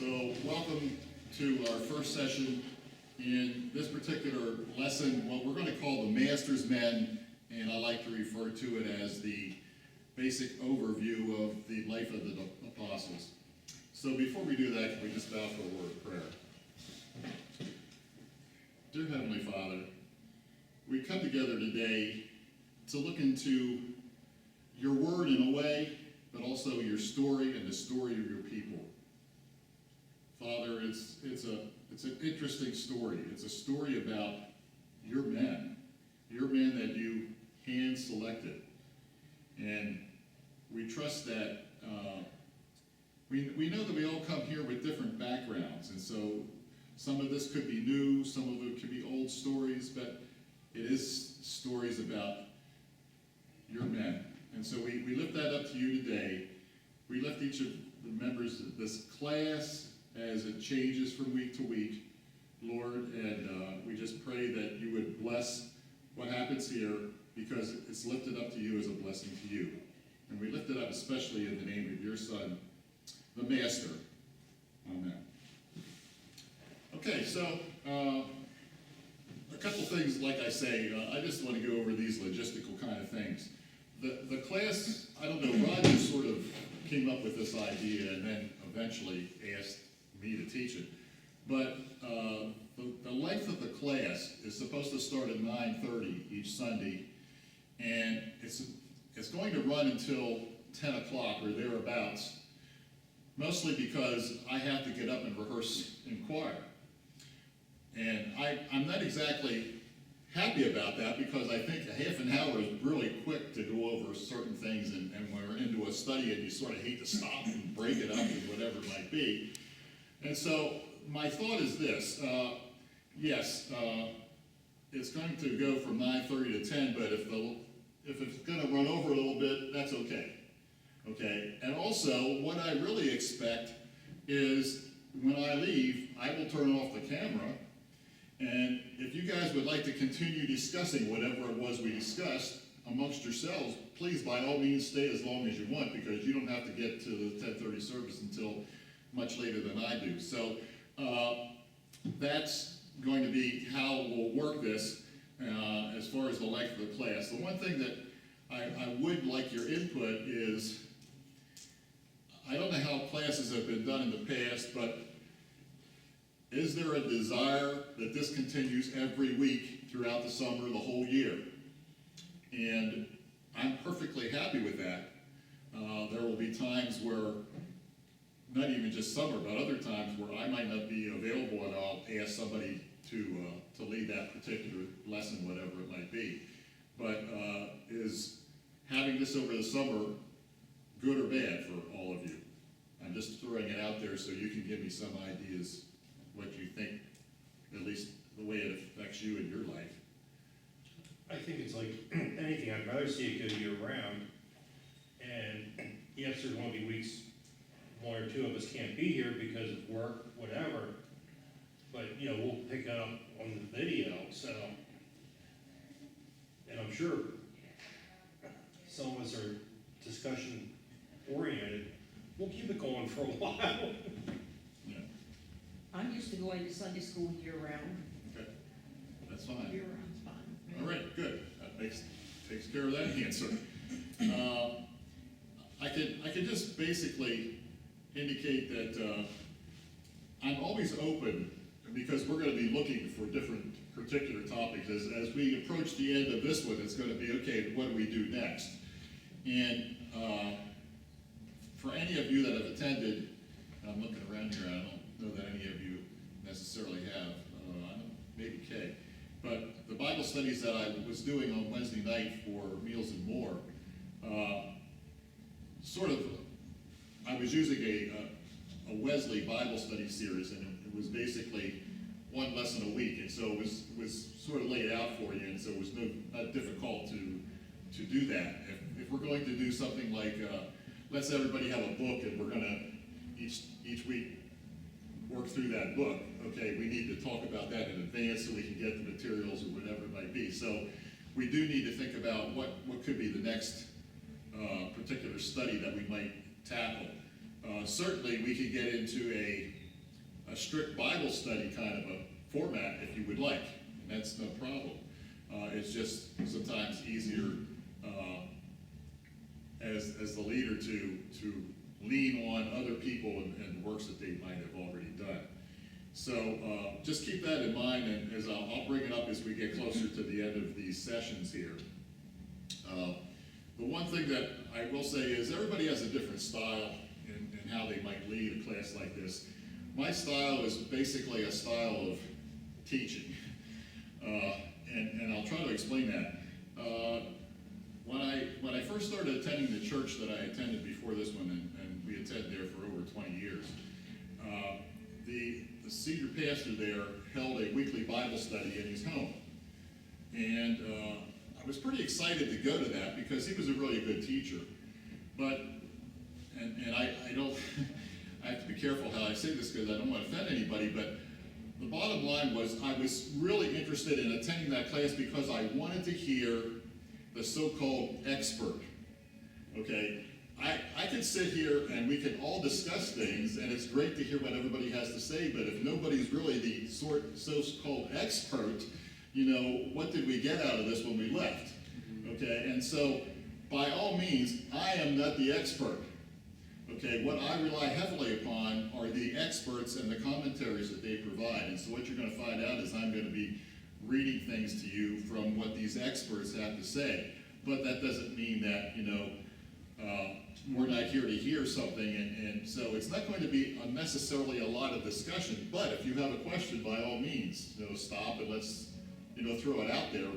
So welcome to our first session in this particular lesson, what we're going to call the Master's Men, and I like to refer to it as the basic overview of the life of the apostles. So before we do that, can we just bow for a word of prayer? Dear Heavenly Father, we come together today to look into your word in a way, but also your story and the story of your people. Father, it's an interesting story. It's a story about your men that you hand selected. And we trust that, we know that we all come here with different backgrounds, and so some of this could be new, some of it could be old stories, but it is stories about your men. And so we lift that up to you today. We lift each of the members of this class as it changes from week to week, Lord, and we just pray that you would bless what happens here, because it's lifted up to you as a blessing to you. And we lift it up especially in the name of your Son, the Master. Amen. Okay, so a couple things, like I say, I just want to go over these logistical kind of things. The class, I don't know, Roger sort of came up with this idea and then eventually asked me to teach it. But the length of the class is supposed to start at 9:30 each Sunday, and it's going to run until 10 o'clock or thereabouts, mostly because I have to get up and rehearse in choir. And I'm not exactly happy about that, because I think a half an hour is really quick to go over certain things, and when we're into a study and you sort of hate to stop and break it up and whatever it might be. And so my thought is this, yes, it's going to go from 9:30 to 10, but if it's going to run over a little bit, that's okay. Okay, and also what I really expect is when I leave, I will turn off the camera, and if you guys would like to continue discussing whatever it was we discussed amongst yourselves, please by all means stay as long as you want, because you don't have to get to the 10:30 service until much later than I do. So that's going to be how we'll work this as far as the length of the class. The one thing that I would like your input is, I don't know how classes have been done in the past, but is there a desire that this continues every week throughout the summer, the whole year? And I'm perfectly happy with that. There will be times where, not even just summer, but other times where I might not be available, and I'll ask somebody to lead that particular lesson, whatever it might be. But is having this over the summer good or bad for all of you? I'm just throwing it out there so you can give me some ideas what you think, at least the way it affects you in your life. I think it's like anything. I'd rather see it go year round. And yes, there's going to be weeks one or two of us can't be here because of work, whatever. But we'll pick it up on the video. So, and I'm sure some of us are discussion oriented. We'll keep it going for a while. Yeah. I'm used to going to Sunday school year round. Okay, that's fine. Year round's fine. All right, good. That takes care of that answer. I could just basically indicate that I'm always open, because we're going to be looking for different particular topics. As we approach the end of this one, it's going to be, okay, what do we do next? And for any of you that have attended, I'm looking around here, I don't know that any of you necessarily have, maybe Kay, but the Bible studies that I was doing on Wednesday night for Meals and More, I was using a Wesley Bible study series, and it was basically one lesson a week, and so it was sort of laid out for you, and so it was not difficult to do that. If we're going to do something like, let's everybody have a book, and we're going to each week work through that book, okay, we need to talk about that in advance so we can get the materials or whatever it might be. So we do need to think about what could be the next particular study that we might tackle. Certainly we could get into a a strict Bible study kind of a format if you would like, and that's no problem. It's just sometimes easier as the leader to lean on other people and works that they might have already done. So just keep that in mind, and as I'll bring it up as we get closer to the end of these sessions here. The one thing that I will say is everybody has a different style in how they might lead a class like this. My style is basically a style of teaching, and I'll try to explain that. When I first started attending the church that I attended before this one, and we attended there for over 20 years, the senior pastor there held a weekly Bible study in his home. And I was pretty excited to go to that because he was a really good teacher. But, and I don't, I have to be careful how I say this because I don't want to offend anybody, but the bottom line was I was really interested in attending that class because I wanted to hear the so-called expert, okay? I could sit here and we can all discuss things, and it's great to hear what everybody has to say, but if nobody's really the so-called expert, you know, what did we get out of this when we left, okay? And so, by all means, I am not the expert, okay? What I rely heavily upon are the experts and the commentaries that they provide, and so what you're gonna find out is I'm gonna be reading things to you from what these experts have to say. But that doesn't mean that, you know, we're not here to hear something, and so it's not going to be unnecessarily a lot of discussion, but if you have a question, by all means, you know, stop and let's, you know, throw it out there.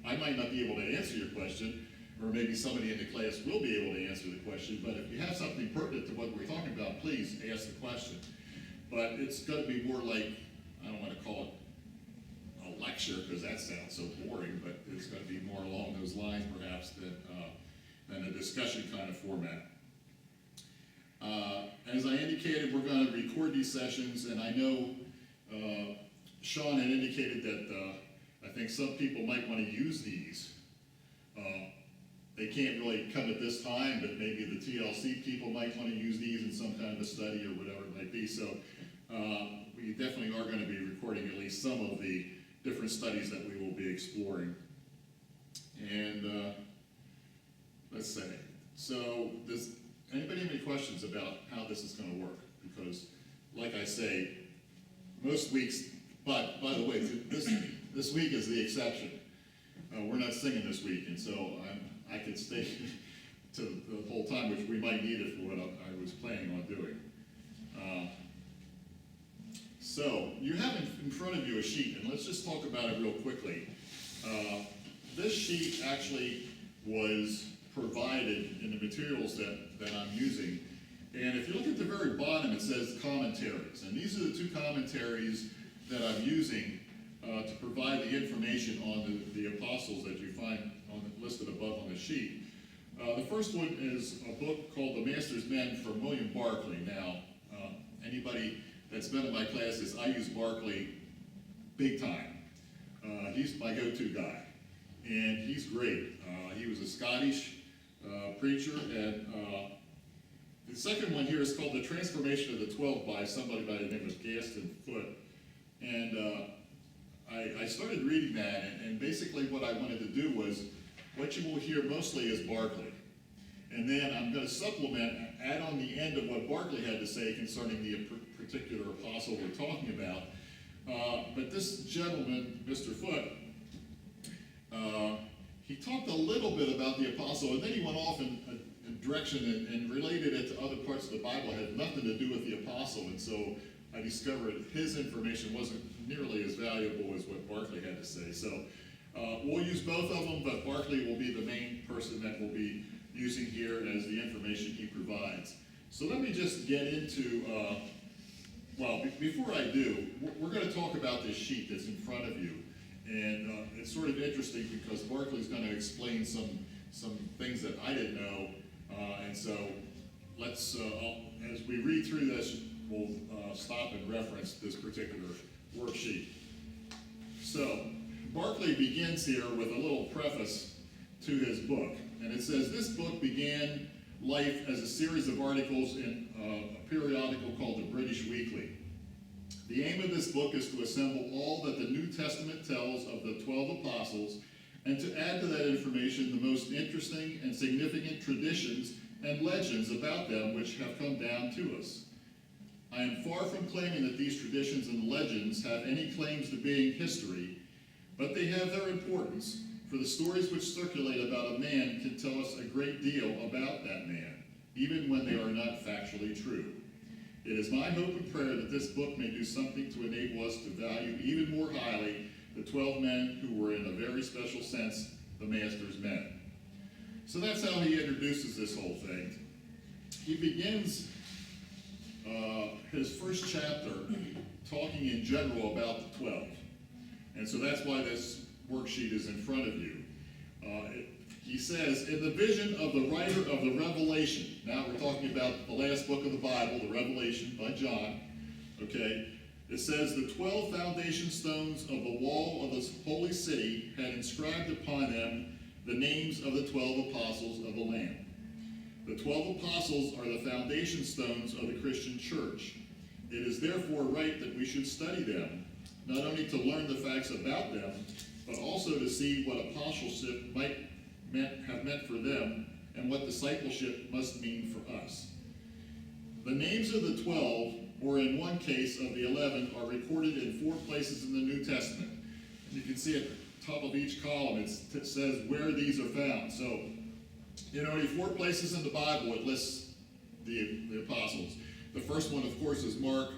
I might not be able to answer your question, or maybe somebody in the class will be able to answer the question, but if you have something pertinent to what we're talking about, please ask the question. But it's going to be more like, I don't want to call it a lecture, because that sounds so boring, but it's going to be more along those lines, perhaps, than a discussion kind of format. As I indicated, we're going to record these sessions, and I know Sean had indicated that I think some people might want to use these. They can't really come at this time, but maybe the TLC people might want to use these in some kind of a study or whatever it might be. So we definitely are going to be recording at least some of the different studies that we will be exploring. And let's say, so does anybody have any questions about how this is going to work? Because, like I say, most weeks, but by the way, this week is the exception. We're not singing this week, and so I could stay to the whole time, which we might need it for what I was planning on doing. So you have in front of you a sheet, and let's just talk about it real quickly. This sheet actually was provided in the materials that I'm using. And if you look at the very bottom, it says commentaries. And these are the two commentaries that I'm using to provide the information on the apostles that you find listed above on the sheet. The first one is a book called The Master's Men from William Barclay. Now, anybody that's been in my classes, I use Barclay big time. He's my go-to guy. And he's great. He was a Scottish preacher, and the second one here is called The Transformation of the 12 by somebody by the name of Gaston Foote. And I started reading that, and basically what I wanted to do was, what you will hear mostly is Barclay. And then I'm going to supplement, add on the end of what Barclay had to say concerning the particular apostle we're talking about. But this gentleman, Mr. Foote, he talked a little bit about the apostle, and then he went off in a direction and related it to other parts of the Bible. It had nothing to do with the apostle, and so I discovered his information wasn't nearly as valuable as what Barclay had to say. So we'll use both of them, but Barclay will be the main person that we'll be using here as the information he provides. So let me just get into, well, before I do, we're going to talk about this sheet that's in front of you. And it's sort of interesting because Barclay's going to explain some things that I didn't know. And so let's, as we read through this, we'll stop and reference this particular worksheet. So Barclay begins here with a little preface to his book. And it says, this book began life as a series of articles in a periodical called the British Weekly. The aim of this book is to assemble all that the New Testament tells of the 12 apostles and to add to that information the most interesting and significant traditions and legends about them which have come down to us. I am far from claiming that these traditions and legends have any claims to being history, but they have their importance, for the stories which circulate about a man can tell us a great deal about that man, even when they are not factually true. It is my hope and prayer that this book may do something to enable us to value even more highly the 12 men who were, in a very special sense, the Master's men. So that's how he introduces this whole thing. He begins his first chapter talking in general about the 12. And so that's why this worksheet is in front of you. He says, in the vision of the writer of the Revelation, now we're talking about the last book of the Bible, the Revelation by John, okay? It says, the 12 foundation stones of the wall of the holy city had inscribed upon them the names of the 12 apostles of the Lamb. The 12 apostles are the foundation stones of the Christian church. It is therefore right that we should study them, not only to learn the facts about them, but also to see what apostleship might have meant for them and what discipleship must mean for us. The names of the 12, or in one case of the 11, are recorded in 4 places in the New Testament. You can see at the top of each column it says where these are found. So, in only 4 places in the Bible it lists the apostles. The first one, of course, is Mark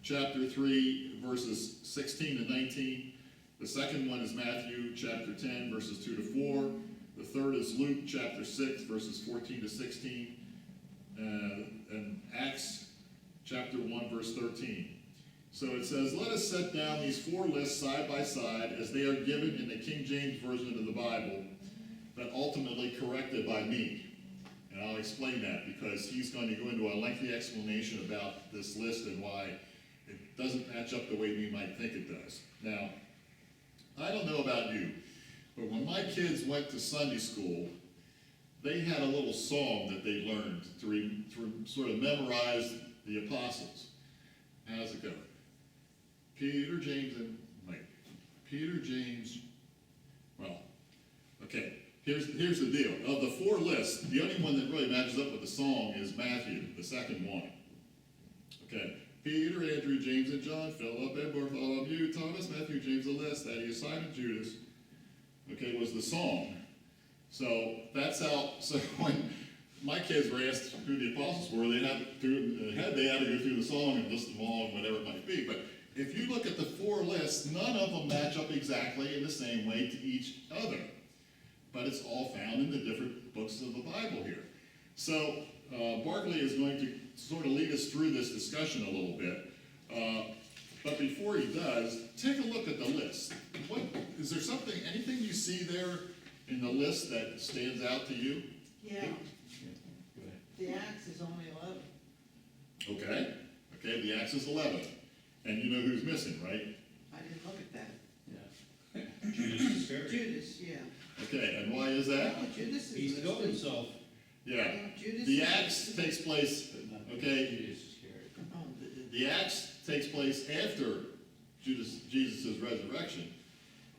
chapter 3, verses 16 to 19. The second one is Matthew chapter 10, verses 2 to 4. The third is Luke chapter 6, verses 14 to 16. And Acts chapter 1, verse 13. So it says, let us set down these 4 lists side by side as they are given in the King James Version of the Bible, but ultimately corrected by me. And I'll explain that because he's going to go into a lengthy explanation about this list and why it doesn't match up the way we might think it does. Now, I don't know about you, but when my kids went to Sunday school, they had a little song that they learned to sort of memorize the apostles. How's it go? Peter, James, and Mike. Peter, James, well, okay. Here's the deal. Of the 4 lists, the only one that really matches up with the song is Matthew, the second one. Okay. Peter, Andrew, James, and John, Philip, and Bartholomew, Thomas, Matthew, James, the list, Thaddeus, Simon, Judas. Okay, was the song. So that's how, so when my kids were asked who the apostles were, they had to go through the song and list them all and whatever it might be. But if you look at the 4 lists, none of them match up exactly in the same way to each other. But it's all found in the different books of the Bible here. So Barclay is going to sort of lead us through this discussion a little bit. But before he does, take a look at the list. Is there anything you see there in the list that stands out to you? Yeah, the axe is only 11. Okay, the axe is 11. And you know who's missing, right? I didn't look at that. Judas Iscariot. Judas, yeah. Okay, and why is that? No, Judas is He listed. killed himself. Yeah. Judas The is axe listed. takes place, okay, Judas Iscariot. Oh, the axe takes place after Jesus' resurrection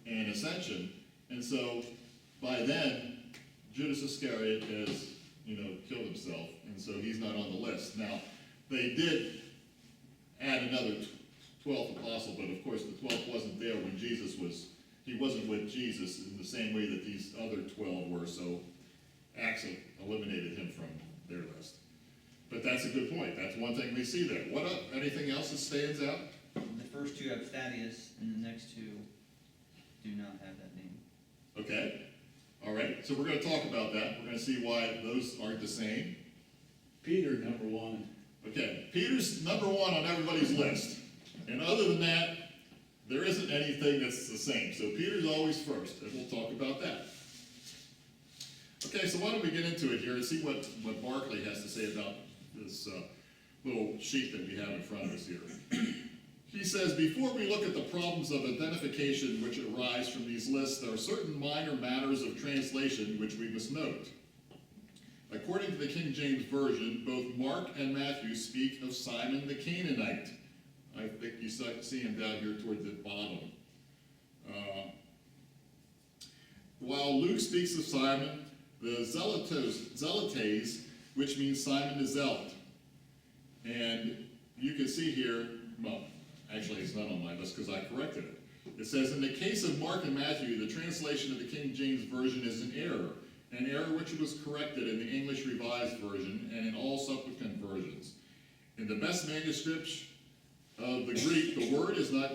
and ascension. And so by then, Judas Iscariot has, killed himself. And so he's not on the list. Now, they did add another 12th apostle, but of course the 12th wasn't there when he wasn't with Jesus in the same way that these other 12 were, so Acts eliminated him from their list. But that's a good point. That's one thing we see there. Anything else that stands out? The first 2 have Thaddeus, and the next 2 do not have that name. Okay. All right. So we're going to talk about that. We're going to see why those aren't the same. Peter, number 1. Okay. Peter's number 1 on everybody's list. And other than that, there isn't anything that's the same. So Peter's always first, and we'll talk about that. Okay, so why don't we get into it here and see what Barclay has to say about this little sheet that we have in front of us here. He says, before we look at the problems of identification which arise from these lists, there are certain minor matters of translation which we must note. According to the King James Version, both Mark and Matthew speak of Simon the Canaanite, I think you see him down here toward the bottom. While Luke speaks of Simon, the zelotes, which means Simon the Zealot. And you can see here, well, actually it's not on my list because I corrected it. It says, in the case of Mark and Matthew, the translation of the King James Version is an error which was corrected in the English Revised Version and in all subsequent versions. In the best manuscripts of the Greek, the word is not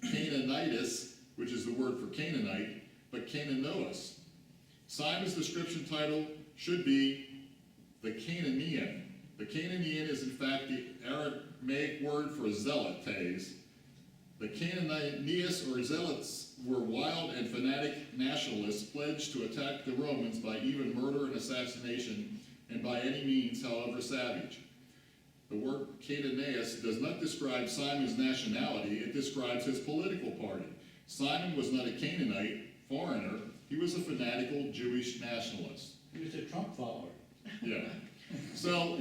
Canaanitis, which is the word for Canaanite, but Canaanois. Simon's description title should be the Canaanean. The Canaanean is in fact the Aramaic word for zealotes. The Canaanites or zealots were wild and fanatic nationalists pledged to attack the Romans by even murder and assassination, and by any means, however savage. The word Canaanites does not describe Simon's nationality, it describes his political party. Simon was not a Canaanite, foreigner, he was a fanatical Jewish nationalist. He was a Trump follower. Yeah. So,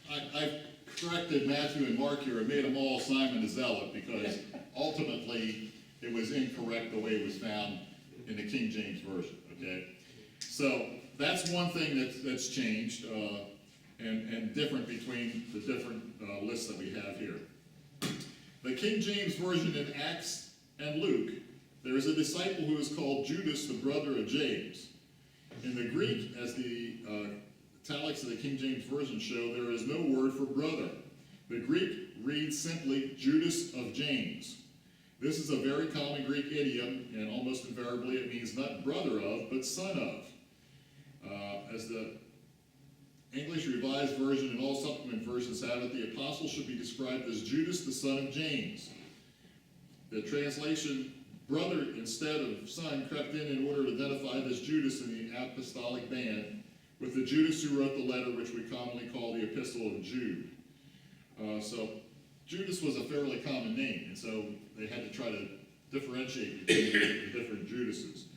I've corrected Matthew and Mark here and made them all Simon the Zealot because ultimately it was incorrect the way it was found in the King James Version, okay? So, that's one thing that's changed and different between the different lists that we have here. The King James Version in Acts and Luke, there is a disciple who is called Judas, the brother of James. In the Greek, as the italics of the King James Version show, there is no word for brother. The Greek reads simply Judas of James. This is a very common Greek idiom, and almost invariably it means not brother of, but son of. As the English Revised Version and all subsequent versions have it, the apostle should be described as Judas, the son of James. The translation brother instead of son crept in order to identify this Judas in the apostolic band with the Judas who wrote the letter which we commonly call the Epistle of Jude. So Judas was a fairly common name, and so they had to try to differentiate between the different Judases.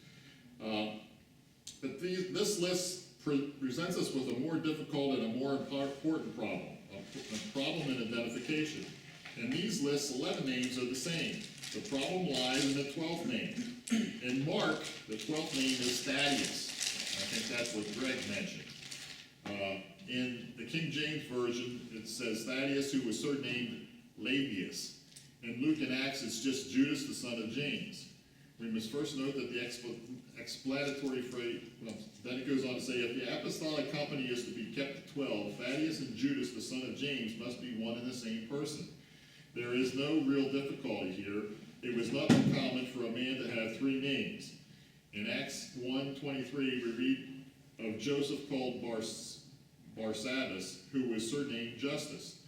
But this list presents us with a more difficult and a more important problem, a problem in identification. In these lists, 11 names are the same. The problem lies in the 12th name. In Mark, the 12th name is Thaddeus. I think that's what Greg mentioned. In the King James Version, it says Thaddeus, who was surnamed Labius. In Luke and Acts, it's just Judas, the son of James. We must first note that the explanatory phrase, well, then it goes on to say, if the apostolic company is to be kept to 12, Thaddeus and Judas, the son of James, must be one and the same person. There is no real difficulty here. It was not uncommon for a man to have three names. In Acts 1:23, we read of Joseph called Barsabbas, who was surnamed Justus.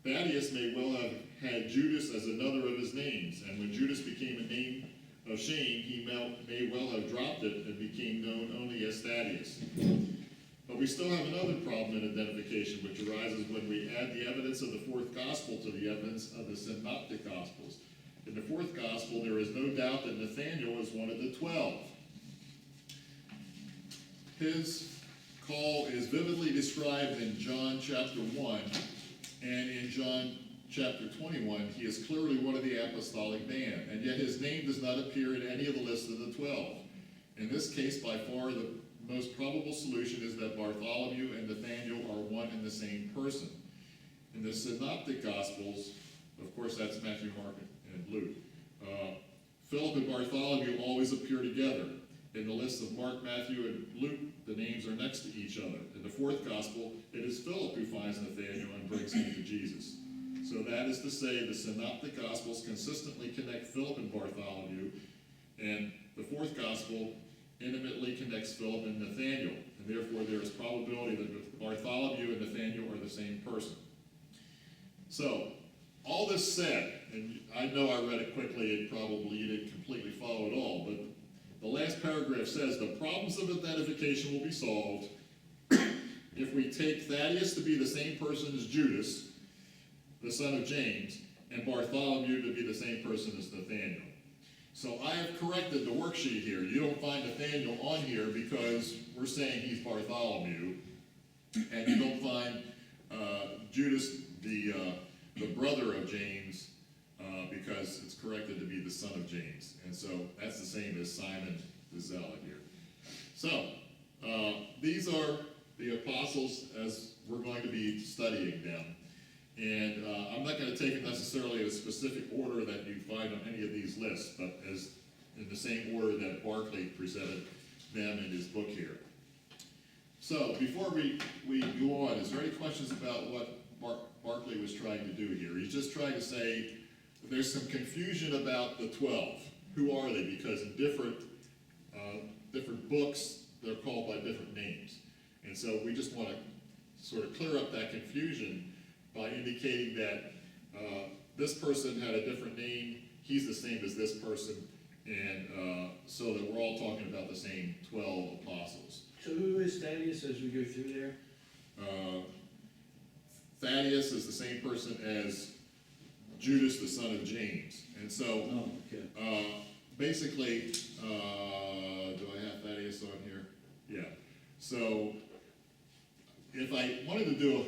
Thaddeus may well have had Judas as another of his names, and when Judas became a name of shame, he may well have dropped it and became known only as Thaddeus. But we still have another problem in identification, which arises when we add the evidence of the fourth gospel to the evidence of the synoptic gospels. In the fourth gospel, there is no doubt that Nathanael is one of the 12. His call is vividly described in John chapter 1, and in John chapter 21, he is clearly one of the apostolic band, and yet his name does not appear in any of the list of the 12. In this case, by far, the most probable solution is that Bartholomew and Nathanael are one and the same person. In the synoptic gospels, of course that's Matthew, Mark, and Luke, Philip and Bartholomew always appear together. In the list of Mark, Matthew, and Luke, the names are next to each other. In the fourth gospel, it is Philip who finds Nathanael and brings him to Jesus. So that is to say, the synoptic gospels consistently connect Philip and Bartholomew, and the fourth gospel intimately connects Philip and Nathanael, and therefore there is probability that Bartholomew and Nathanael are the same person. So, all this said, and I know I read it quickly and probably you didn't completely follow it all, but the last paragraph says, the problems of identification will be solved if we take Thaddeus to be the same person as Judas, the son of James, and Bartholomew to be the same person as Nathanael. So I have corrected the worksheet here. You don't find Nathanael on here because we're saying he's Bartholomew, and you don't find Judas, the the brother of James, because it's corrected to be the son of James. And so that's the same as Simon the Zealot here. So, these are the apostles as we're going to be studying them. And I'm not going to take it necessarily in a specific order that you find on any of these lists, but as in the same order that Barclay presented them in his book here. So, before we go on, is there any questions about what Barclay was trying to do here? He's just trying to say there's some confusion about the 12. Who are they? Because in different books, they're called by different names. And so we just want to sort of clear up that confusion by indicating that this person had a different name, he's the same as this person, and so that we're all talking about the same 12 apostles. So who is Thaddeus as we go through there? Thaddeus is the same person as Judas, the son of James. And so, Oh, okay. basically, do I have Thaddeus on here? Yeah. So, if I wanted to do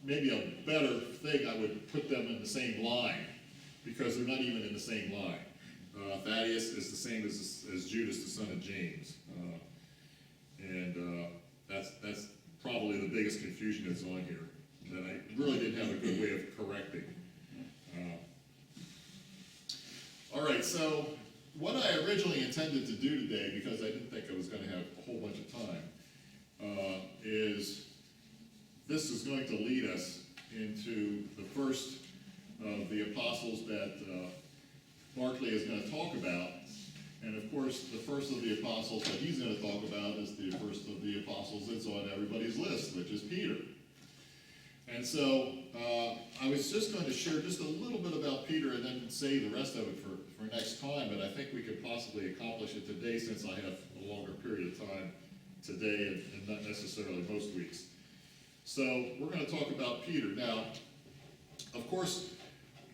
maybe a better thing, I would put them in the same line, because they're not even in the same line. Thaddeus is the same as Judas, the son of James. That's probably the biggest confusion that's on here, that I really didn't have a good way of correcting. All right, so what I originally intended to do today, because I didn't think I was going to have a whole bunch of time, is this is going to lead us into the first of the apostles that Barclay is going to talk about. And of course, the first of the apostles that he's going to talk about is the first of the apostles that's on everybody's list, which is Peter. And so I was just going to share just a little bit about Peter and then save the rest of it for next time, but I think we could possibly accomplish it today since I have a longer period of time today and not necessarily most weeks. So we're going to talk about Peter. Now, of course,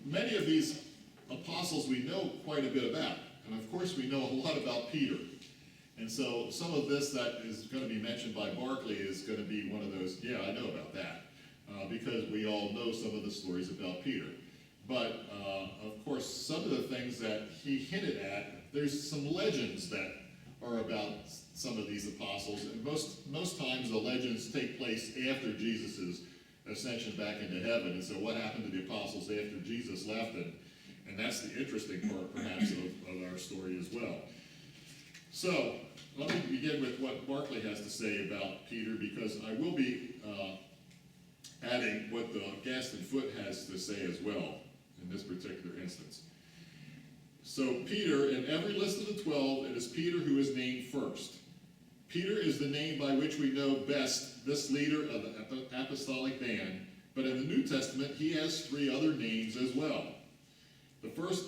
many of these apostles we know quite a bit about. And of course, we know a lot about Peter. And so some of this that is going to be mentioned by Barclay is going to be one of those, yeah, I know about that. Because we all know some of the stories about Peter. But, of course, some of the things that he hinted at, there's some legends that are about some of these apostles. And most times the legends take place after Jesus' ascension back into heaven. And so what happened to the apostles after Jesus left them? And that's the interesting part, perhaps, of our story as well. So, let me begin with what Barclay has to say about Peter, because I will be adding what the Gaston Foote has to say as well, in this particular instance. So, Peter, in every list of the 12, it is Peter who is named first. Peter is the name by which we know best this leader of the apostolic band, but in the New Testament, he has 3 other names as well. The first,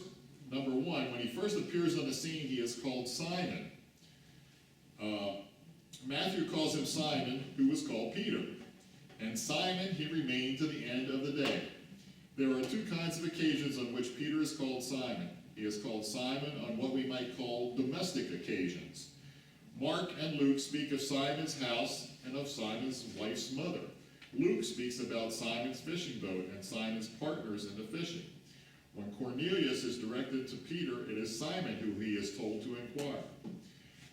number 1, when he first appears on the scene, he is called Simon. Matthew calls him Simon, who was called Peter. And Simon he remained to the end of the day. There are 2 kinds of occasions on which Peter is called Simon. He is called Simon on what we might call domestic occasions. Mark and Luke speak of Simon's house and of Simon's wife's mother. Luke speaks about Simon's fishing boat and Simon's partners in the fishing. When Cornelius is directed to Peter, it is Simon who he is told to inquire.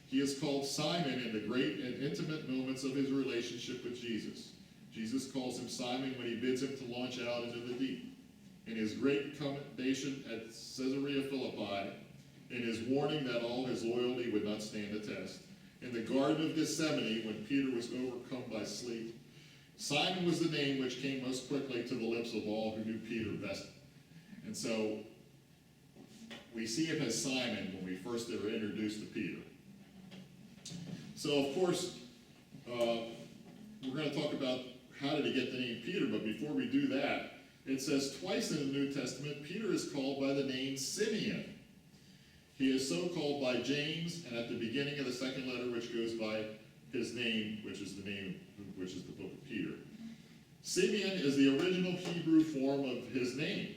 He is called Simon in the great and intimate moments of his relationship with Jesus. Jesus calls him Simon when he bids him to launch out into the deep. In his great commendation at Caesarea Philippi, in his warning that all his loyalty would not stand the test, in the Garden of Gethsemane when Peter was overcome by sleep, Simon was the name which came most quickly to the lips of all who knew Peter best. And so we see him as Simon when we first are introduced to Peter. So of course, we're going to talk about how did he get the name Peter, but before we do that, it says twice in the New Testament, Peter is called by the name Simeon. He is so called by James, and at the beginning of the second letter, which goes by his name, which is the book of Peter. Simeon is the original Hebrew form of his name.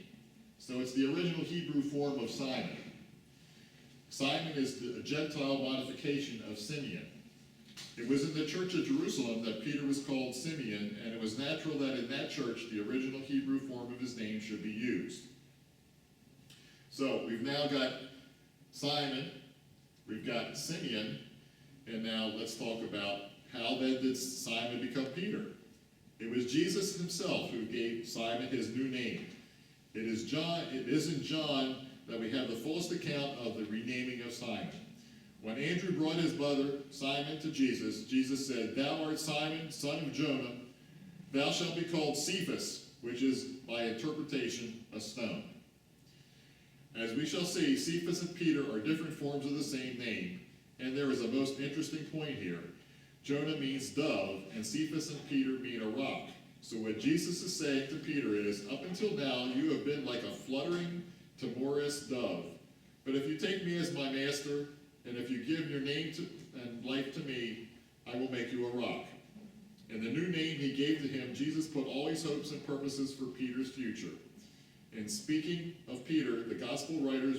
So it's the original Hebrew form of Simon. Simon is a Gentile modification of Simeon. It was in the church of Jerusalem that Peter was called Simeon, and it was natural that in that church the original Hebrew form of his name should be used. So we've now got Simon, we've got Simeon, and now let's talk about how then did Simon become Peter? It was Jesus himself who gave Simon his new name. It is in John that we have the fullest account of the renaming of Simon. When Andrew brought his brother Simon to Jesus, Jesus said, "Thou art Simon, son of Jonah. Thou shalt be called Cephas," which is, by interpretation, a stone. As we shall see, Cephas and Peter are different forms of the same name, and there is a most interesting point here. Jonah means dove, and Cephas and Peter mean a rock. So what Jesus is saying to Peter is, up until now, you have been like a fluttering, timorous dove. But if you take me as my master, and if you give your name and life to me, I will make you a rock. In the new name he gave to him, Jesus put all his hopes and purposes for Peter's future. In speaking of Peter, the gospel writers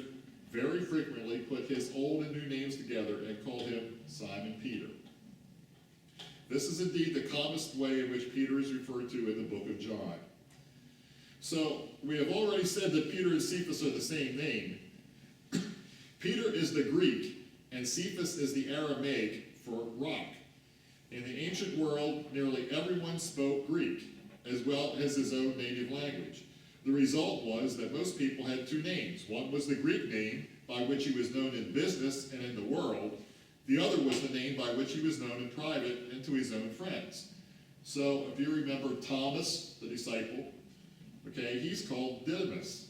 very frequently put his old and new names together and called him Simon Peter. This is indeed the commonest way in which Peter is referred to in the book of John. So, we have already said that Peter and Cephas are the same name. Peter is the Greek, and Cephas is the Aramaic for rock. In the ancient world, nearly everyone spoke Greek, as well as his own native language. The result was that most people had two names. One was the Greek name, by which he was known in business and in the world. The other was the name by which he was known in private and to his own friends. So, if you remember Thomas, the disciple, okay, he's called Didymus.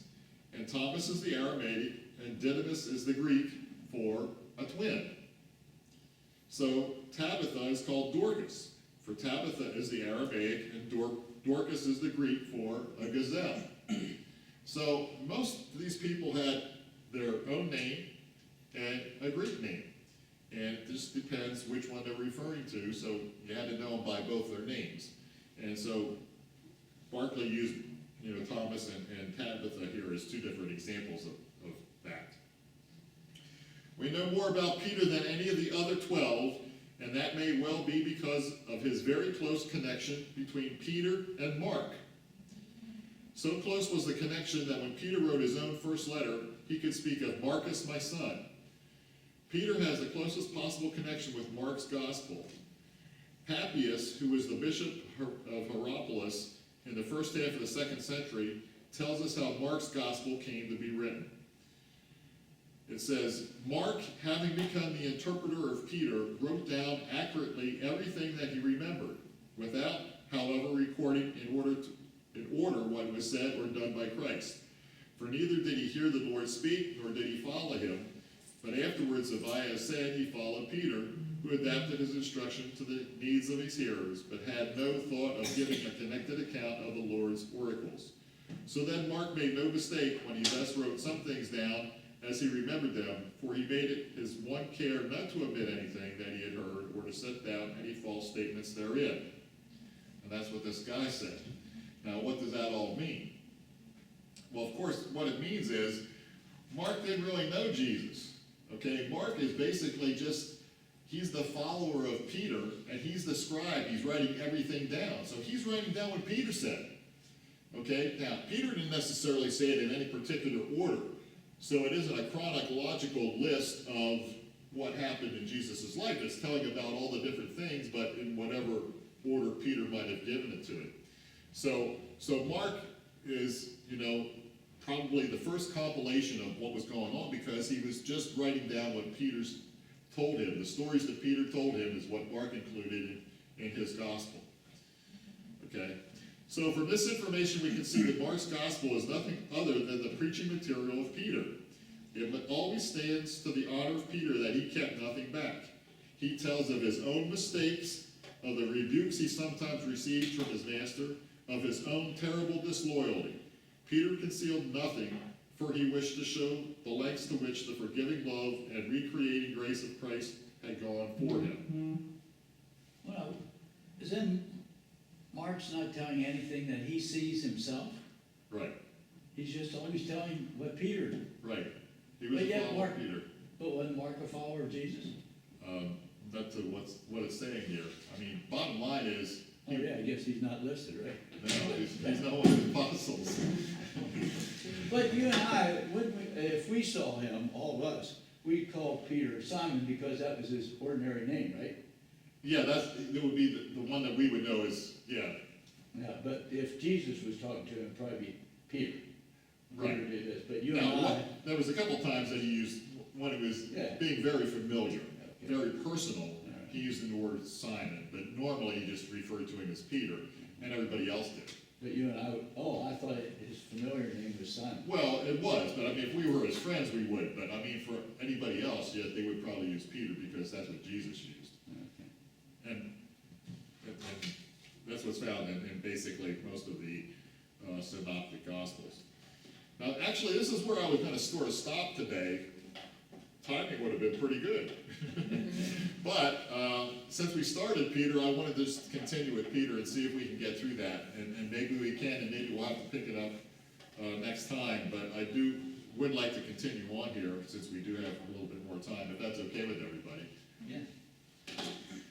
And Thomas is the Aramaic, and Didymus is the Greek for a twin. So, Tabitha is called Dorcas, for Tabitha is the Aramaic, and Dorcas is the Greek for a gazelle. So, most of these people had their own name and a Greek name. And it just depends which one they're referring to, so you had to know them by both their names. And so Barclay used, Thomas and Tabitha here as two different examples of that. We know more about Peter than any of the other 12, and that may well be because of his very close connection between Peter and Mark. So close was the connection that when Peter wrote his own first letter, he could speak of Marcus, my son. Peter has the closest possible connection with Mark's gospel. Papias, who was the bishop of Hierapolis in the first half of the 2nd century, tells us how Mark's gospel came to be written. It says, Mark, having become the interpreter of Peter, wrote down accurately everything that he remembered, without, however, recording in order what was said or done by Christ. For neither did he hear the Lord speak, nor did he follow him. But afterwards, as I have said, he followed Peter, who adapted his instruction to the needs of his hearers, but had no thought of giving a connected account of the Lord's oracles. So then Mark made no mistake when he thus wrote some things down as he remembered them, for he made it his one care not to omit anything that he had heard, or to set down any false statements therein. And that's what this guy said. Now, what does that all mean? Well, of course, what it means is, Mark didn't really know Jesus. Okay, Mark is basically he's the follower of Peter, and he's the scribe. He's writing everything down. So he's writing down what Peter said. Okay, now, Peter didn't necessarily say it in any particular order. So it isn't a chronological list of what happened in Jesus' life. It's telling about all the different things, but in whatever order Peter might have given it to it. So Mark is, probably the first compilation of what was going on, because he was just writing down what Peter's told him. The stories that Peter told him is what Mark included in his gospel. Okay? So from this information, we can see that Mark's gospel is nothing other than the preaching material of Peter. It always stands to the honor of Peter that he kept nothing back. He tells of his own mistakes, of the rebukes he sometimes received from his master, of his own terrible disloyalty. Peter concealed nothing, for he wished to show the lengths to which the forgiving love and recreating grace of Christ had gone for him. Well, is then Mark's not telling anything that he sees himself? Right, He's just always telling what Peter did. right. He was But a yet follower of Mark- Peter. But wasn't Mark a follower of Jesus? not to what it's saying here. I mean, bottom line is, Oh, yeah, I guess he's not listed, right? no, he's not one of the apostles. But you and I, wouldn't we, if we saw him, all of us, we'd call Peter Simon because that was his ordinary name, right? Yeah, that would be the one that we would know is, yeah, Yeah, but if Jesus was talking to him, it'd probably be Peter. Right. Peter did this, but you now, and I, there was a couple times that he used, when it was Yeah. being very familiar, Okay. very personal, right. he used the word Simon, but normally he just referred to him as Peter, and everybody else did. but you and I, I thought his familiar name was Simon. Well, it was, but I mean, if we were his friends, we would, but I mean, for anybody else, yeah, they would probably use Peter because that's what Jesus used. Okay. And that's what's found in basically most of the synoptic gospels. Now, actually, this is where I was gonna sort of stop today. Timing would have been pretty good. But, since we started Peter, I wanted to just continue with Peter and see if we can get through that, and maybe we can, and maybe we'll have to pick it up, next time, but I would like to continue on here, since we do have a little bit more time, if that's okay with everybody. Yeah.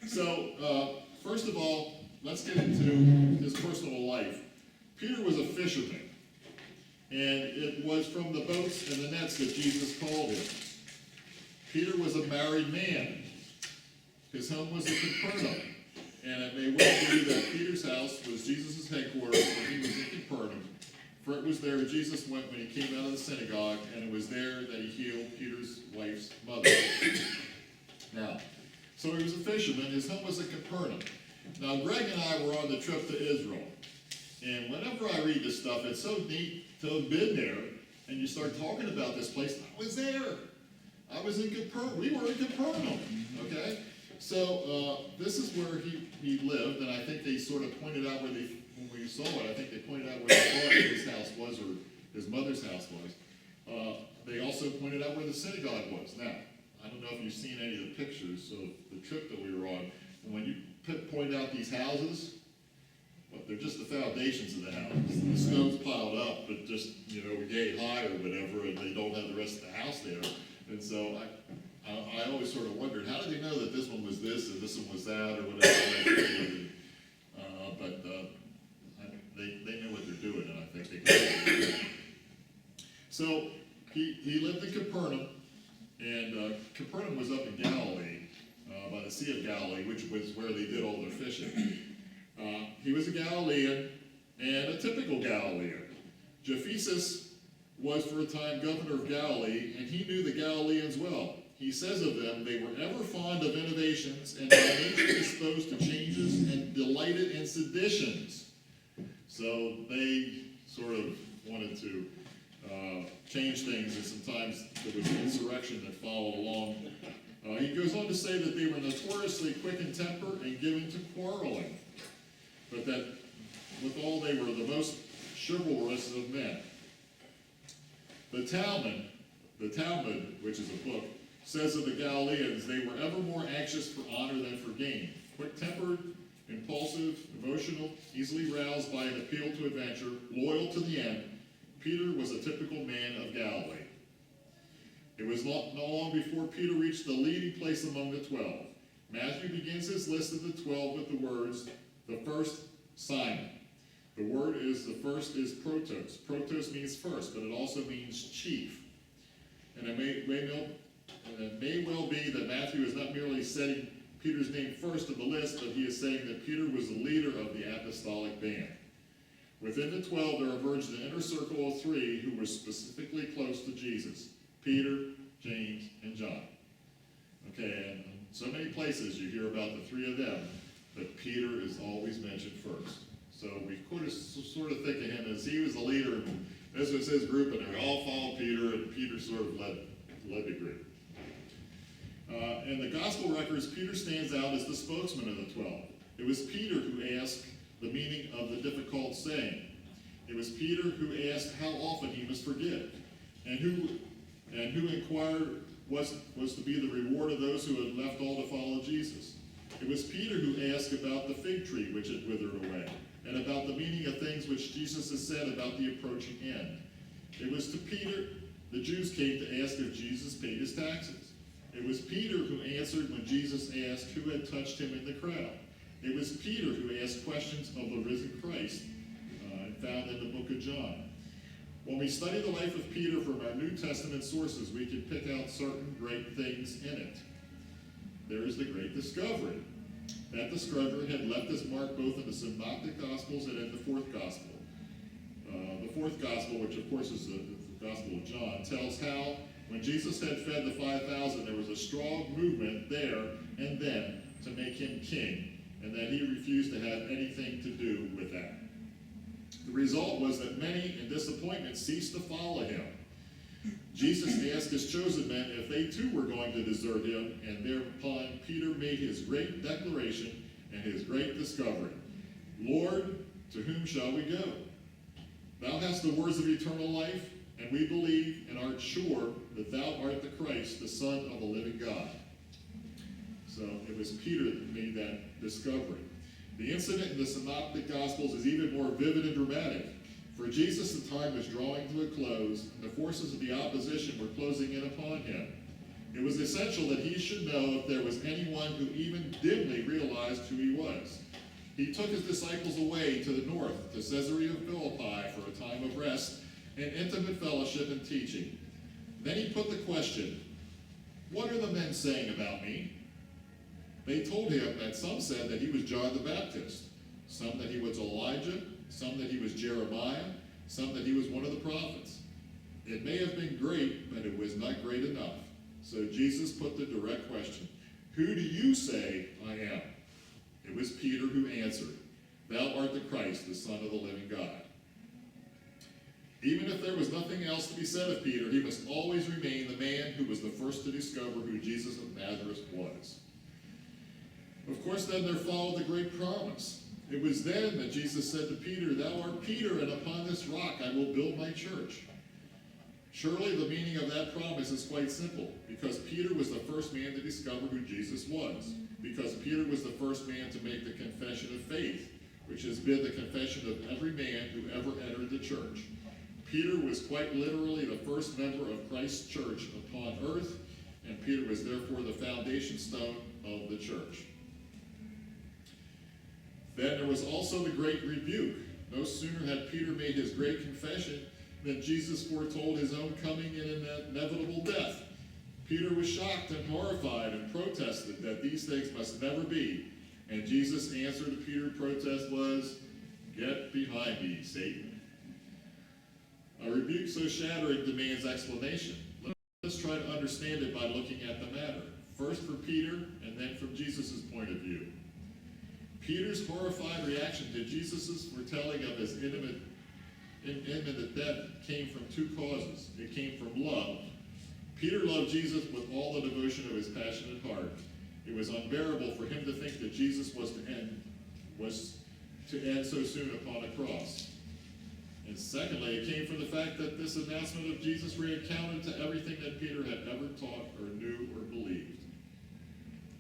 So, first of all, let's get into his personal life. Peter was a fisherman, and it was from the boats and the nets that Jesus called him. Peter was a married man. His home was in Capernaum, and it may well be that Peter's house was Jesus' headquarters when he was in Capernaum, for it was there Jesus went when he came out of the synagogue, and it was there that he healed Peter's wife's mother. Now, so he was a fisherman, his home was in Capernaum. Now, Greg and I were on the trip to Israel, and whenever I read this stuff, it's so neat to have been there, and you start talking about this place. I was there. I was in Capernaum. We were in Capernaum, okay? So, this is where he lived, and I think they sort of pointed out when we saw it, I think they pointed out where they thought his house was, or his mother's house was. They also pointed out where the synagogue was. Now, I don't know if you've seen any of the pictures of the trip that we were on, and when you point out these houses, well, they're just the foundations of the houses. The stone's piled up, but just, yay high or whatever, and they don't have the rest of the house there. And so I always sort of wondered, how did they know that this one was this and this one was that, or whatever? But they know what they're doing, and I think they can. So he lived in Capernaum, and Capernaum was up in Galilee, by the Sea of Galilee, which was where they did all their fishing. He was a Galilean, and a typical Galilean. Japhesus was for a time governor of Galilee, and he knew the Galileans well. He says of them, they were ever fond of innovations and by nature disposed to changes and delighted in seditions. So they sort of wanted to change things, and sometimes there was insurrection that followed along. He goes on to say that they were notoriously quick in temper and given to quarreling, but that withal they were the most chivalrous of men. The Talmud, which is a book, says of the Galileans, they were ever more anxious for honor than for gain. Quick-tempered, impulsive, emotional, easily roused by an appeal to adventure, loyal to the end, Peter was a typical man of Galilee. It was not long before Peter reached the leading place among the 12. Matthew begins his list of the 12 with the words, the first, Simon. The first is protos. Protos means first, but it also means chief. And it may well be that Matthew is not merely setting Peter's name first of the list, but he is saying that Peter was the leader of the apostolic band. Within the 12, there emerged an inner circle of 3 who were specifically close to Jesus: Peter, James, and John. Okay, and in so many places you hear about the 3 of them, but Peter is always mentioned first. So we could sort of think of him as he was the leader, and this was his group, and they all followed Peter, and Peter sort of led the group. In the gospel records, Peter stands out as the spokesman of the 12. It was Peter who asked the meaning of the difficult saying. It was Peter who asked how often he must forgive, and who inquired was to be the reward of those who had left all to follow Jesus. It was Peter who asked about the fig tree which had withered away, and about the meaning of things which Jesus has said about the approaching end. It was to Peter the Jews came to ask if Jesus paid his taxes. It was Peter who answered when Jesus asked who had touched him in the crowd. It was Peter who asked questions of the risen Christ, found in the book of John. When we study the life of Peter from our New Testament sources, we can pick out certain great things in it. There is the great discovery. That discovery had left its mark both in the Synoptic Gospels and in the fourth Gospel. The fourth Gospel, which of course is the Gospel of John, tells how when Jesus had fed the 5,000, there was a strong movement there and then to make him king, and that he refused to have anything to do with that. The result was that many in disappointment ceased to follow him. Jesus asked his chosen men if they too were going to desert him, and thereupon Peter made his great declaration and his great discovery. Lord, to whom shall we go? Thou hast the words of eternal life, and we believe and are sure that thou art the Christ, the Son of the living God. So it was Peter that made that discovery. The incident in the Synoptic Gospels is even more vivid and dramatic. For Jesus, the time was drawing to a close, and the forces of the opposition were closing in upon him. It was essential that he should know if there was anyone who even dimly realized who he was. He took his disciples away to the north, to Caesarea Philippi, for a time of rest and intimate fellowship and teaching. Then he put the question, "What are the men saying about me?" They told him that some said that he was John the Baptist, some that he was Elijah, some that he was Jeremiah, some that he was one of the prophets. It may have been great, but it was not great enough. So Jesus put the direct question, "Who do you say I am?" It was Peter who answered, "Thou art the Christ, the Son of the living God." Even if there was nothing else to be said of Peter, he must always remain the man who was the first to discover who Jesus of Nazareth was. Of course, then there followed the great promise. It was then that Jesus said to Peter, "Thou art Peter, and upon this rock I will build my church." Surely the meaning of that promise is quite simple, because Peter was the first man to discover who Jesus was, because Peter was the first man to make the confession of faith, which has been the confession of every man who ever entered the church. Peter was quite literally the first member of Christ's church upon earth, and Peter was therefore the foundation stone of the church. Then there was also the great rebuke. No sooner had Peter made his great confession than Jesus foretold his own coming and inevitable death. Peter was shocked and horrified and protested that these things must never be. And Jesus' answer to Peter's protest was, "Get behind me, Satan." A rebuke so shattering demands explanation. Let's try to understand it by looking at the matter, first for Peter and then from Jesus' point of view. Peter's horrified reaction to Jesus' foretelling of his imminent death came from two causes. It came from love. Peter loved Jesus with all the devotion of his passionate heart. It was unbearable for him to think that Jesus was to end so soon upon a cross. And secondly, it came from the fact that this announcement of Jesus ran counter to everything that Peter had ever taught or knew or believed.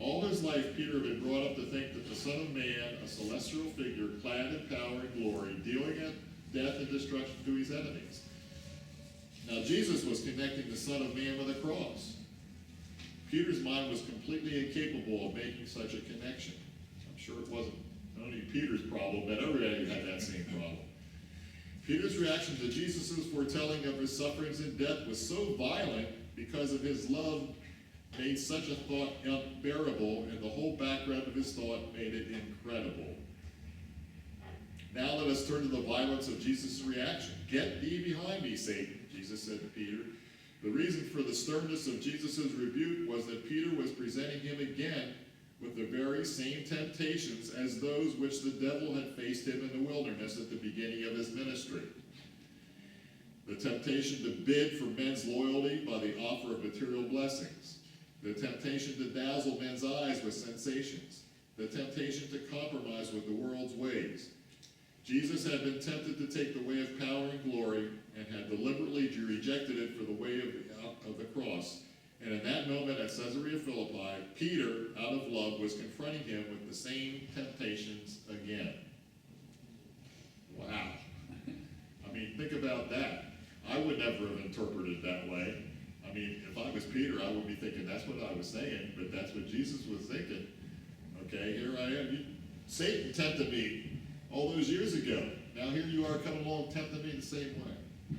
All his life, Peter had been brought up to think that the Son of Man, a celestial figure, clad in power and glory, dealing out death and destruction to his enemies. Now Jesus was connecting the Son of Man with a cross. Peter's mind was completely incapable of making such a connection. I'm sure it wasn't only Peter's problem, but everybody had that same problem. Peter's reaction to Jesus' foretelling of his sufferings and death was so violent because of his love made such a thought unbearable, and the whole background of his thought made it incredible. Now let us turn to the violence of Jesus' reaction. "Get thee behind me, Satan," Jesus said to Peter. The reason for the sternness of Jesus' rebuke was that Peter was presenting him again with the very same temptations as those which the devil had faced him in the wilderness at the beginning of his ministry. The temptation to bid for men's loyalty by the offer of material blessings. The temptation to dazzle men's eyes with sensations. The temptation to compromise with the world's ways. Jesus had been tempted to take the way of power and glory and had deliberately rejected it for the way of the cross. And in that moment at Caesarea Philippi, Peter, out of love, was confronting him with the same temptations again. Wow. I mean, think about that. I would never have interpreted it that way. I mean, if I was Peter, I would be thinking, that's what I was saying, but that's what Jesus was thinking. Okay, here I am. Satan tempted me all those years ago. Now here you are coming along tempting me the same way.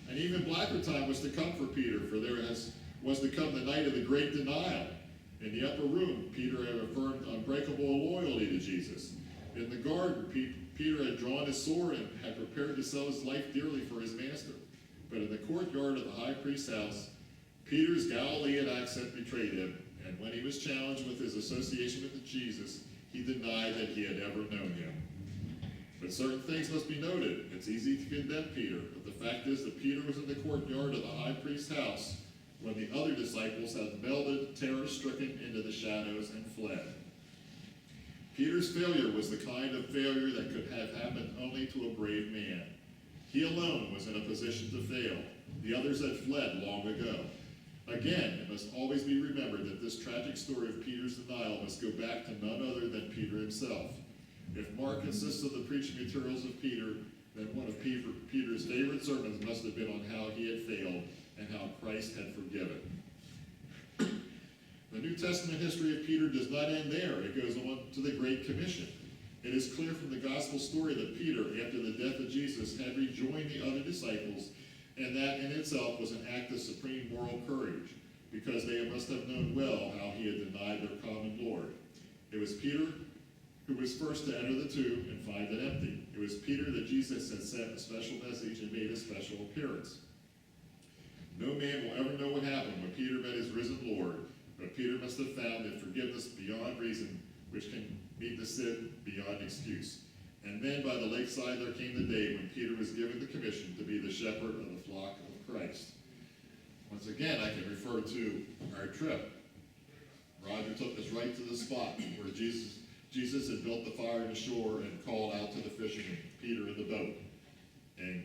And even blacker time was to come for Peter, for there was to come the night of the great denial. In the upper room, Peter had affirmed unbreakable loyalty to Jesus. In the garden, Peter had drawn his sword and had prepared to sell his life dearly for his master. But in the courtyard of the high priest's house, Peter's Galilean accent betrayed him, and when he was challenged with his association with Jesus, he denied that he had ever known him. But certain things must be noted. It's easy to condemn Peter, but the fact is that Peter was in the courtyard of the high priest's house when the other disciples had melted, terror-stricken, into the shadows and fled. Peter's failure was the kind of failure that could have happened only to a brave man. He alone was in a position to fail. The others had fled long ago. Again, it must always be remembered that this tragic story of Peter's denial must go back to none other than Peter himself. If Mark consists of the preaching materials of Peter, then one of Peter's favorite sermons must have been on how he had failed and how Christ had forgiven. The New Testament history of Peter does not end there. It goes on to the Great Commission. It is clear from the gospel story that Peter, after the death of Jesus, had rejoined the other disciples, and that in itself was an act of supreme moral courage, because they must have known well how he had denied their common Lord. It was Peter who was first to enter the tomb and find it empty. It was Peter that Jesus had sent a special message and made a special appearance. No man will ever know what happened when Peter met his risen Lord, but Peter must have found that forgiveness beyond reason, which can meet the sin beyond excuse. And then by the lakeside there came the day when Peter was given the commission to be the shepherd of the flock of Christ. Once again, I can refer to our trip. Roger took us right to the spot where Jesus had built the fire on the shore and called out to the fishermen, Peter in the boat, and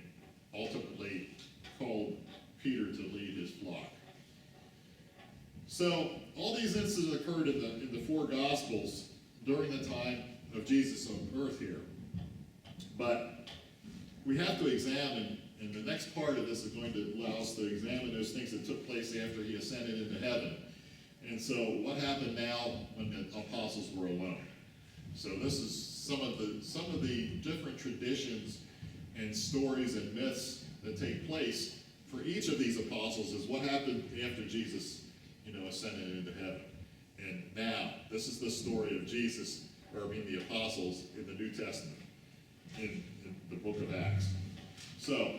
ultimately called Peter to lead his flock. So all these incidents occurred in the four Gospels during the time of Jesus on earth here. But we have to examine, and the next part of this is going to allow us to examine those things that took place after he ascended into heaven. And so what happened now when the apostles were alone? So this is some of the different traditions and stories and myths that take place for each of these apostles is what happened after Jesus, ascended into heaven. And now, this is the story of Jesus, the apostles in the New Testament, in the book of Acts. So,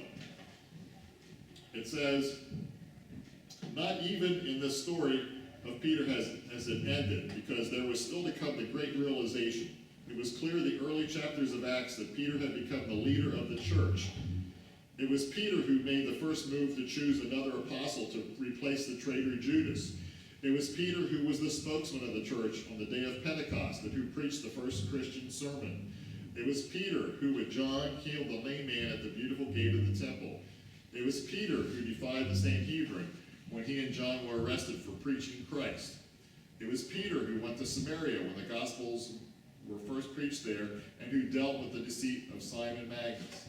it says, not even in this story of Peter has it ended, because there was still to come the great realization. It was clear in the early chapters of Acts that Peter had become the leader of the church. It was Peter who made the first move to choose another apostle to replace the traitor Judas. It was Peter who was the spokesman of the church on the day of Pentecost and who preached the first Christian sermon. It was Peter who, with John, healed the lame man at the beautiful gate of the temple. It was Peter who defied the Sanhedrin when he and John were arrested for preaching Christ. It was Peter who went to Samaria when the Gospels were first preached there and who dealt with the deceit of Simon Magus.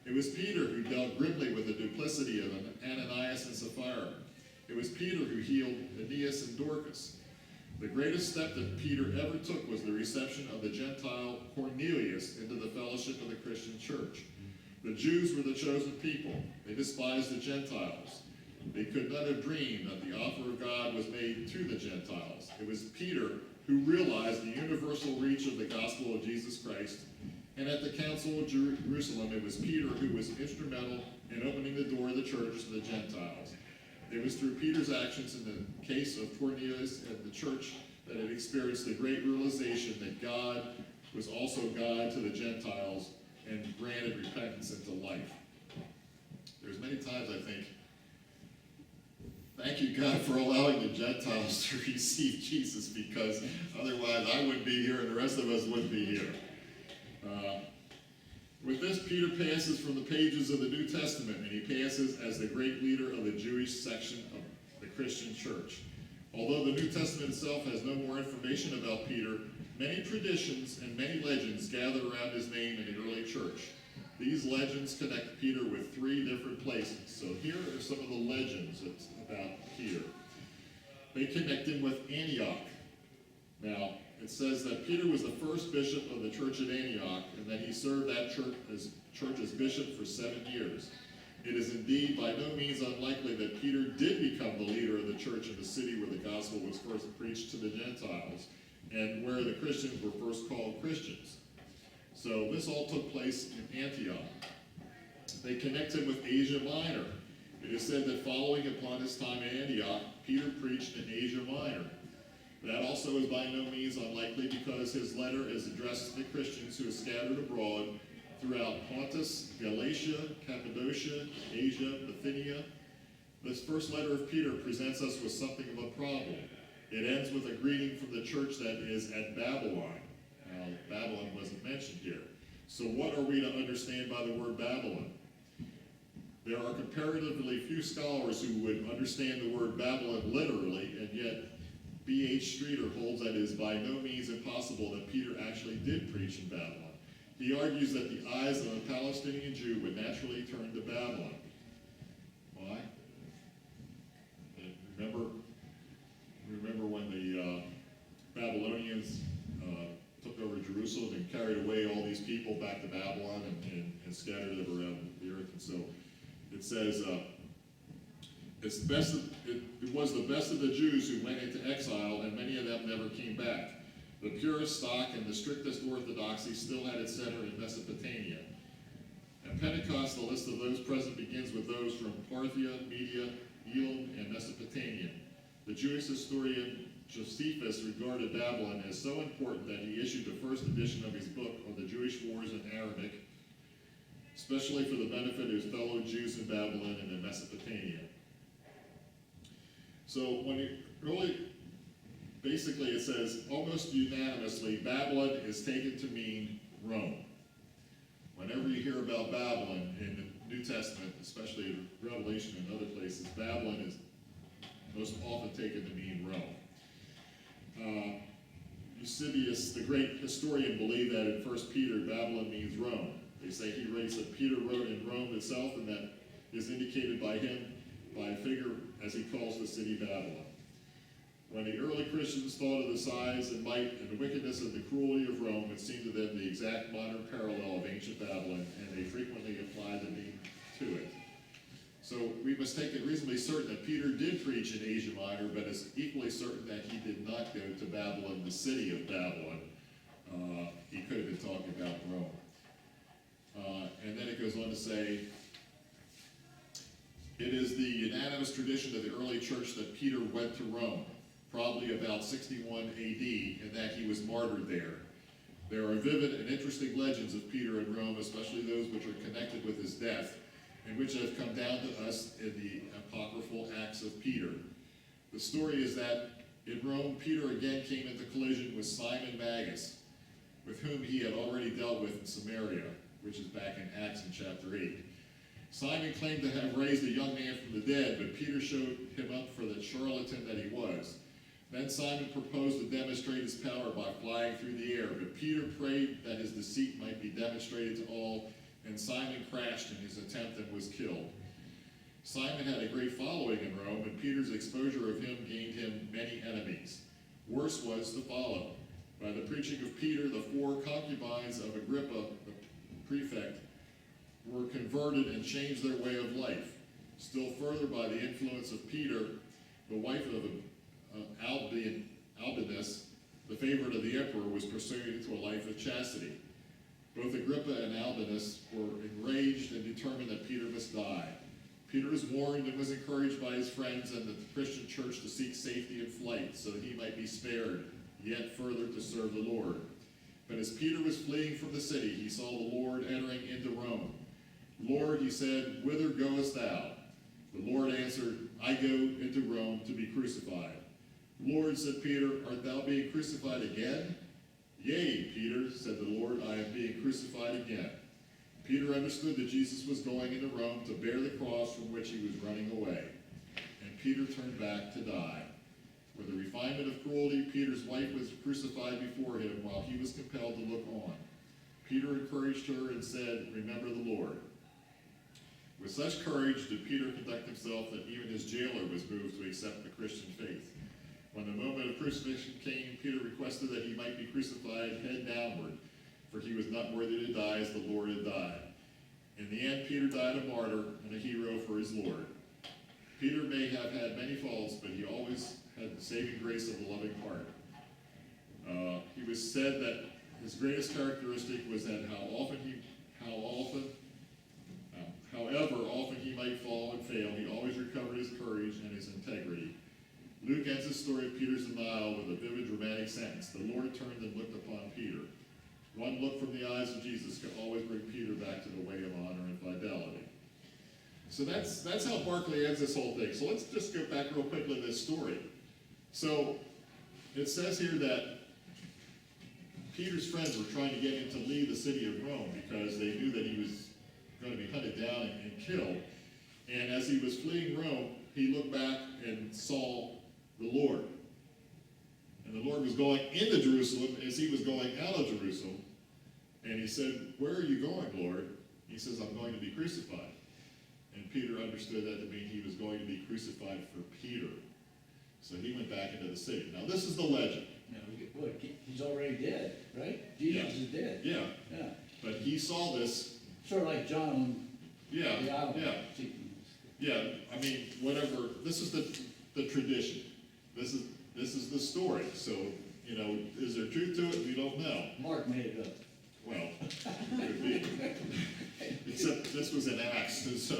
It was Peter who dealt grimly with the duplicity of Ananias and Sapphira. It was Peter who healed Aeneas and Dorcas. The greatest step that Peter ever took was the reception of the Gentile Cornelius into the fellowship of the Christian church. The Jews were the chosen people. They despised the Gentiles. They could not have dreamed that the offer of God was made to the Gentiles. It was Peter who realized the universal reach of the gospel of Jesus Christ. And at the Council of Jerusalem, it was Peter who was instrumental in opening the door of the church to the Gentiles. It was through Peter's actions in the case of Cornelius and the church that it experienced the great realization that God was also God to the Gentiles and granted repentance into life. There's many times I think, thank you, God, for allowing the Gentiles to receive Jesus, because otherwise I wouldn't be here and the rest of us wouldn't be here. With this, Peter passes from the pages of the New Testament, and he passes as the great leader of the Jewish section of the Christian church. Although the New Testament itself has no more information about Peter, many traditions and many legends gather around his name in the early church. These legends connect Peter with 3 different places. So here are some of the legends about Peter. They connect him with Antioch. Now, it says that Peter was the first bishop of the church at Antioch, and that he served that church as bishop for 7 years. It is indeed by no means unlikely that Peter did become the leader of the church in the city where the gospel was first preached to the Gentiles, and where the Christians were first called Christians. So this all took place in Antioch. They connect him with Asia Minor. It is said that following upon his time in Antioch, Peter preached in Asia Minor. That also is by no means unlikely, because his letter is addressed to the Christians who are scattered abroad throughout Pontus, Galatia, Cappadocia, Asia, Bithynia. This first letter of Peter presents us with something of a problem. It ends with a greeting from the church that is at Babylon. Now, Babylon wasn't mentioned here. So what are we to understand by the word Babylon? There are comparatively few scholars who would understand the word Babylon literally, and yet B.H. Streeter holds that it is by no means impossible that Peter actually did preach in Babylon. He argues that the eyes of a Palestinian Jew would naturally turn to Babylon. Why? Remember when the Babylonians took over Jerusalem and carried away all these people back to Babylon and scattered them around the earth. And so it says, it was the best of the Jews who went into exile, and many of them never came back. The purest stock and the strictest orthodoxy still had its center in Mesopotamia. At Pentecost, the list of those present begins with those from Parthia, Media, Elam, and Mesopotamia. The Jewish historian Josephus regarded Babylon as so important that he issued the first edition of his book on the Jewish wars in Aramaic, especially for the benefit of his fellow Jews in Babylon and in Mesopotamia. So when it really, basically it says, almost unanimously, Babylon is taken to mean Rome. Whenever you hear about Babylon in the New Testament, especially in Revelation and other places, Babylon is most often taken to mean Rome. Eusebius, the great historian, believed that in 1 Peter, Babylon means Rome. They say he writes that Peter wrote in Rome itself, and that is indicated by him by a figure as he calls the city Babylon. When the early Christians thought of the size and might and the wickedness and the cruelty of Rome, it seemed to them the exact modern parallel of ancient Babylon, and they frequently applied the name to it. So we must take it reasonably certain that Peter did preach in Asia Minor, but it's equally certain that he did not go to Babylon, the city of Babylon. He could have been talking about Rome. And then it goes on to say, it is the unanimous tradition of the early church that Peter went to Rome, probably about 61 AD, and that he was martyred there. There are vivid and interesting legends of Peter in Rome, especially those which are connected with his death, and which have come down to us in the apocryphal Acts of Peter. The story is that in Rome, Peter again came into collision with Simon Magus, with whom he had already dealt with in Samaria, which is back in Acts in chapter 8. Simon claimed to have raised a young man from the dead, but Peter showed him up for the charlatan that he was. Then Simon proposed to demonstrate his power by flying through the air, but Peter prayed that his deceit might be demonstrated to all, and Simon crashed in his attempt and was killed. Simon had a great following in Rome, and Peter's exposure of him gained him many enemies. Worse was to follow. By the preaching of Peter, the 4 concubines of Agrippa, the prefect, were converted and changed their way of life. Still further, by the influence of Peter, the wife of Albinus, the favorite of the emperor, was persuaded into a life of chastity. Both Agrippa and Albinus were enraged and determined that Peter must die. Peter was warned and was encouraged by his friends and the Christian church to seek safety in flight so that he might be spared, yet further to serve the Lord. But as Peter was fleeing from the city, he saw the Lord entering into Rome. Lord, he said, whither goest thou? The Lord answered, I go into Rome to be crucified. Lord, said Peter, art thou being crucified again? Yea, Peter, said the Lord, I am being crucified again. Peter understood that Jesus was going into Rome to bear the cross from which he was running away. And Peter turned back to die. With the refinement of cruelty, Peter's wife was crucified before him while he was compelled to look on. Peter encouraged her and said, "Remember the Lord." With such courage did Peter conduct himself that even his jailer was moved to accept the Christian faith. When the moment of crucifixion came, Peter requested that he might be crucified head downward, for he was not worthy to die as the Lord had died. In the end, Peter died a martyr and a hero for his Lord. Peter may have had many faults, but he always had the saving grace of a loving heart. He was said that his greatest characteristic was that however often he might fall and fail, he always recovered his courage and his integrity. Luke ends his story of Peter's denial with a vivid, dramatic sentence. The Lord turned and looked upon Peter. One look from the eyes of Jesus could always bring Peter back to the way of honor and fidelity. So that's how Barclay ends this whole thing. So let's just go back real quickly to this story. So it says here that Peter's friends were trying to get him to leave the city of Rome because they knew that he was going to be hunted down and killed. And as he was fleeing Rome, he looked back and saw the Lord. And the Lord was going into Jerusalem as he was going out of Jerusalem. And he said, "Where are you going, Lord?" He says, "I'm going to be crucified." And Peter understood that to mean he was going to be crucified for Peter. So he went back into the city. Now this is the legend. No, look, he's already dead, right? Jesus is dead. Yeah, Yeah, but he saw this. sort of like John on Yeah, the island. yeah. Yeah, I mean, whatever, this is the tradition. This is the story. So, you know, is there truth to it? We don't know. Mark made it up. Well, could be. Except this was in Acts, and so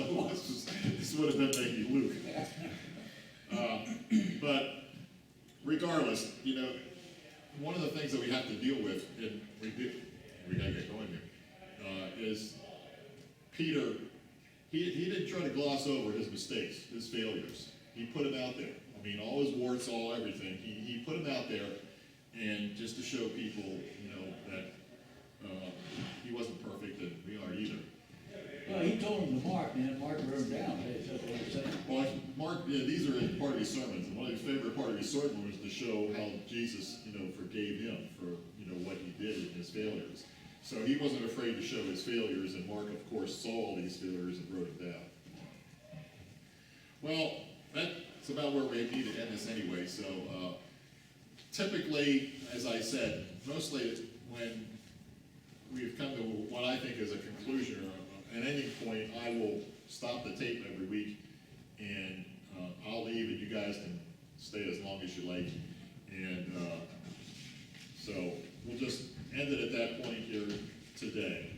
this would have been maybe Luke. But regardless, you know, one of the things that we have to deal with, and we gotta get going here, is Peter. He didn't try to gloss over his mistakes, his failures. He put them out there. I mean, all his warts, all everything. He put them out there, and just to show people, you know, that he wasn't perfect, and we aren't either. Well, he told him to Mark, and then Mark wrote it down. That's what I'm saying. Well, Mark, yeah, these are part of his sermons, and one of his favorite part of his sermon was to show how Jesus, you know, forgave him for, you know, what he did and his failures. So he wasn't afraid to show his failures, and Mark, of course, saw all these failures and wrote it down. Well, that's about where we need to end this anyway. So typically, as I said, mostly when we've come to what I think is a conclusion or an ending point, I will stop the tape every week, and I'll leave, and you guys can stay as long as you like. And so we'll just end it at that point here today.